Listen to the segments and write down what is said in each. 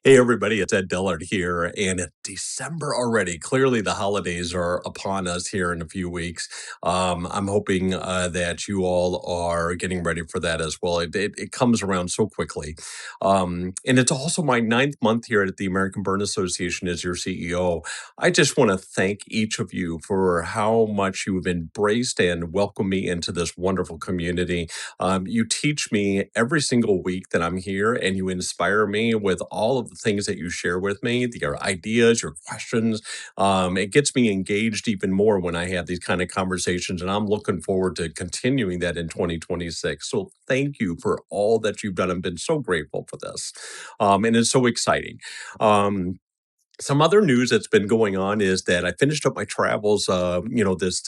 Hey everybody, it's Ed Dillard here, and it's December already. Clearly, the holidays are upon us here in a few weeks. I'm hoping that you all are getting ready for that as well. It comes around so quickly. And it's also my ninth month here at the American Burn Association as your CEO. I just want to thank each of you for how much you've embraced and welcomed me into this wonderful community. You teach me every single week that I'm here, and you inspire me with all of the things that you share with me, your ideas, your questions. It gets me engaged even more when I have these kind of conversations, and I'm looking forward to continuing that in 2026. So thank you for all that you've done. I've been so grateful for this, and it's so exciting. Um, some other news that's been going on is that I finished up my travels, this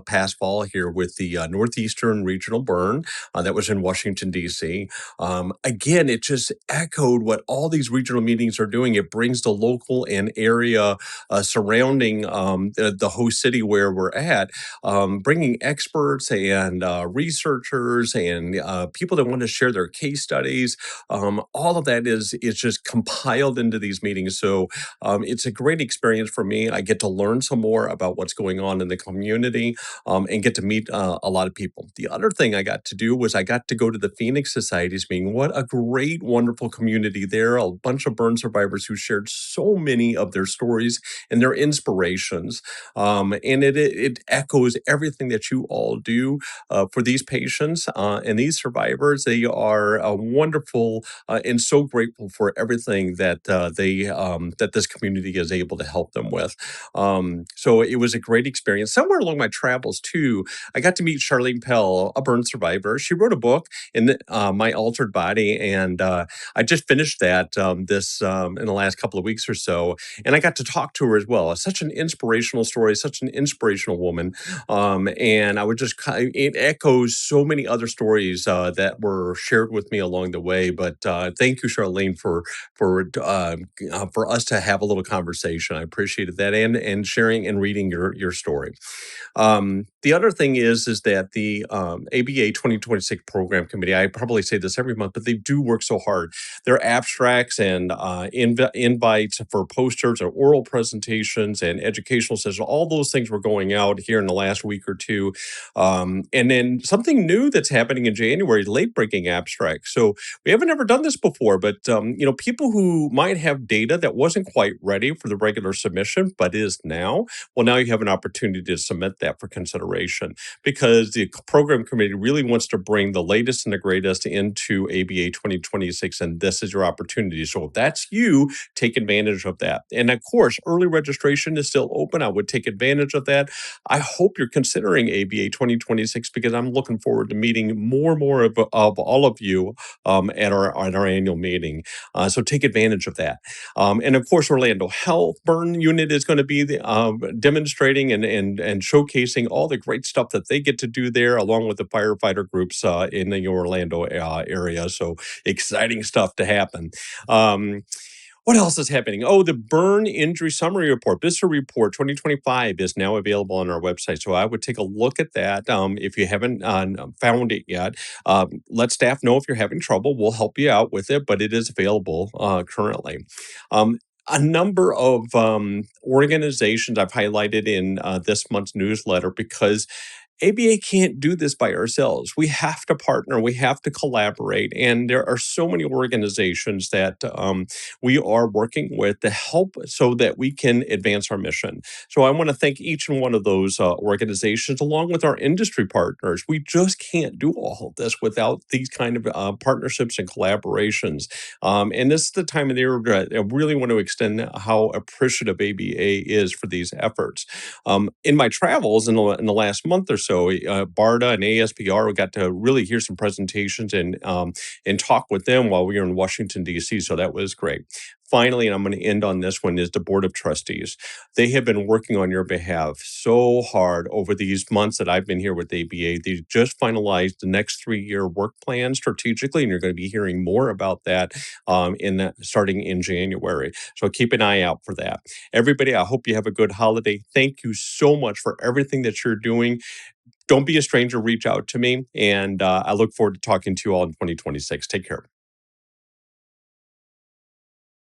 past fall here with the Northeastern Regional Burn that was in Washington, D.C. Again, it just echoed what all these regional meetings are doing. It brings the local and area surrounding the host city where we're at, bringing experts and researchers and people that want to share their case studies. All of that is just compiled into these meetings. So it's a great experience for me. I get to learn some more about what's going on in the community and get to meet a lot of people. The other thing I got to do was I got to go to the Phoenix Society's meeting. What a great, wonderful community there. A bunch of burn survivors who shared so many of their stories and their inspirations. And it echoes everything that you all do for these patients and these survivors. They are wonderful and so grateful for everything that this community is able to help them with. So it was a great experience. Somewhere along my travels too, I got to meet Charlene Pell, a burn survivor. She wrote a book in My Altered Body, and I just finished that this in the last couple of weeks or so, and I got to talk to her as well. Such an inspirational story, such an inspirational woman, and I would just it echoes so many other stories that were shared with me along the way. But thank you, Charlene, for us to have a little conversation. I appreciated that and sharing and reading your story. The other thing is that the ABA 2026 program committee. I probably say this every month, but they do work so hard. Their abstracts and invites for posters or oral presentations and educational sessions. All those things were going out here in the last week or two. And then something new that's happening in January: late breaking abstracts. So we haven't ever done this before, but people who might have data that wasn't quite ready for the regular submission, but is now, well, now you have an opportunity to submit that for consideration because the program committee really wants to bring the latest and the greatest into ABA 2026, and this is your opportunity. So if that's you, take advantage of that. And of course, early registration is still open. I would take advantage of that. I hope you're considering ABA 2026 because I'm looking forward to meeting more and more of all of you at our annual meeting. So take advantage of that. And of course, Orlando Health Burn Unit is going to be demonstrating and showcasing all the great stuff that they get to do there, along with the firefighter groups in the Orlando area. So exciting stuff to happen. What else is happening? Oh, the burn injury summary report, BISA report 2025 is now available on our website. So I would take a look at that if you haven't found it yet. Let staff know if you're having trouble. We'll help you out with it, but it is available currently. A number of organizations I've highlighted in this month's newsletter because ABA can't do this by ourselves. We have to partner, we have to collaborate, and there are so many organizations that we are working with to help so that we can advance our mission. So I want to thank each and one of those organizations, along with our industry partners. We just can't do all of this without these kind of partnerships and collaborations. And this is the time of the year where I really want to extend how appreciative ABA is for these efforts. In my travels in the last month or so, BARDA and ASPR, we got to really hear some presentations and talk with them while we were in Washington, D.C. So that was great. Finally, and I'm going to end on this one, is the Board of Trustees. They have been working on your behalf so hard over these months that I've been here with ABA. They just finalized the next 3-year work plan strategically, and you're going to be hearing more about that starting in January. So keep an eye out for that. Everybody, I hope you have a good holiday. Thank you so much for everything that you're doing. Don't be a stranger. Reach out to me, and I look forward to talking to you all in 2026. Take care.